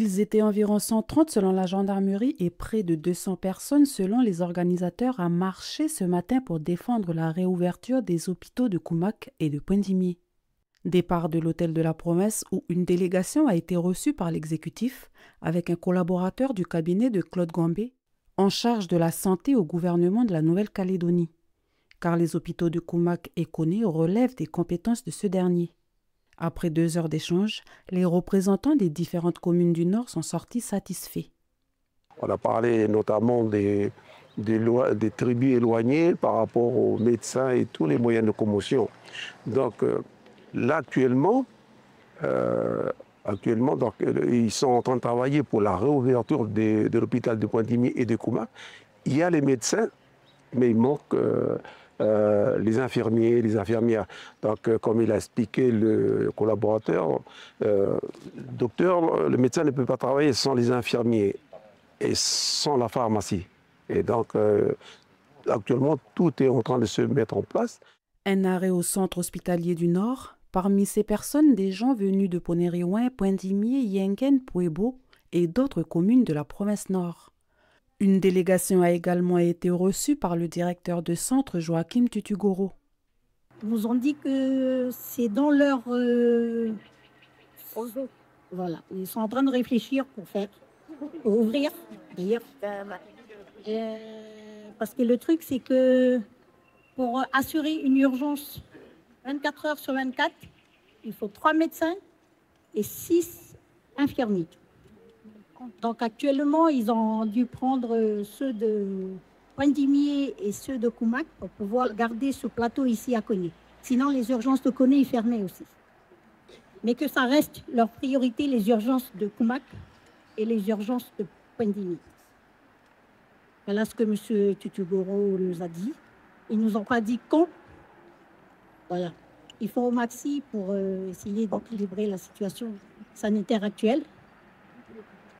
Ils étaient environ 130 selon la gendarmerie et près de 200 personnes selon les organisateurs à marcher ce matin pour défendre la réouverture des hôpitaux de Koumak et de Poindimié. Départ de l'hôtel de la Promesse où une délégation a été reçue par l'exécutif avec un collaborateur du cabinet de Claude Gambé en charge de la santé au gouvernement de la Nouvelle-Calédonie, car les hôpitaux de Koumak et Koné relèvent des compétences de ce dernier. Après 2 heures d'échange, les représentants des différentes communes du Nord sont sortis satisfaits. On a parlé notamment des tribus éloignées par rapport aux médecins et tous les moyens de commotion. Donc là, actuellement, ils sont en train de travailler pour la réouverture de l'hôpital de Poindimié et de Koumak. Il y a les médecins, mais il manque les infirmiers, les infirmières. Donc, comme il a expliqué le collaborateur, docteur, le médecin ne peut pas travailler sans les infirmiers et sans la pharmacie. Et donc, actuellement, tout est en train de se mettre en place. Un arrêt au centre hospitalier du Nord. Parmi ces personnes, des gens venus de Ponériouin, Poindimié, Yengen, Puebo et d'autres communes de la province Nord. Une délégation a également été reçue par le directeur de centre, Joachim Tutugoro. Ils nous ont dit que c'est dans leur... Voilà, ils sont en train de réfléchir pour ouvrir, d'ailleurs. Parce que le truc, c'est que pour assurer une urgence 24 heures sur 24, il faut 3 médecins et 6 infirmiers. Donc actuellement, ils ont dû prendre ceux de Poindimié et ceux de Koumak pour pouvoir garder ce plateau ici à Koné. Sinon, les urgences de Koné, ils fermaient aussi. Mais que ça reste leur priorité, les urgences de Koumak et les urgences de Poindimié. Voilà ce que M. Tutugoro nous a dit. Ils ne nous ont pas dit quand. Voilà. Ils font au maxi pour essayer d'équilibrer la situation sanitaire actuelle.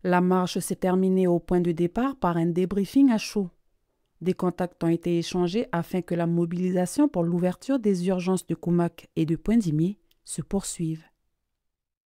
La marche s'est terminée au point de départ par un débriefing à chaud. Des contacts ont été échangés afin que la mobilisation pour l'ouverture des urgences de Koumak et de Poindimié se poursuive.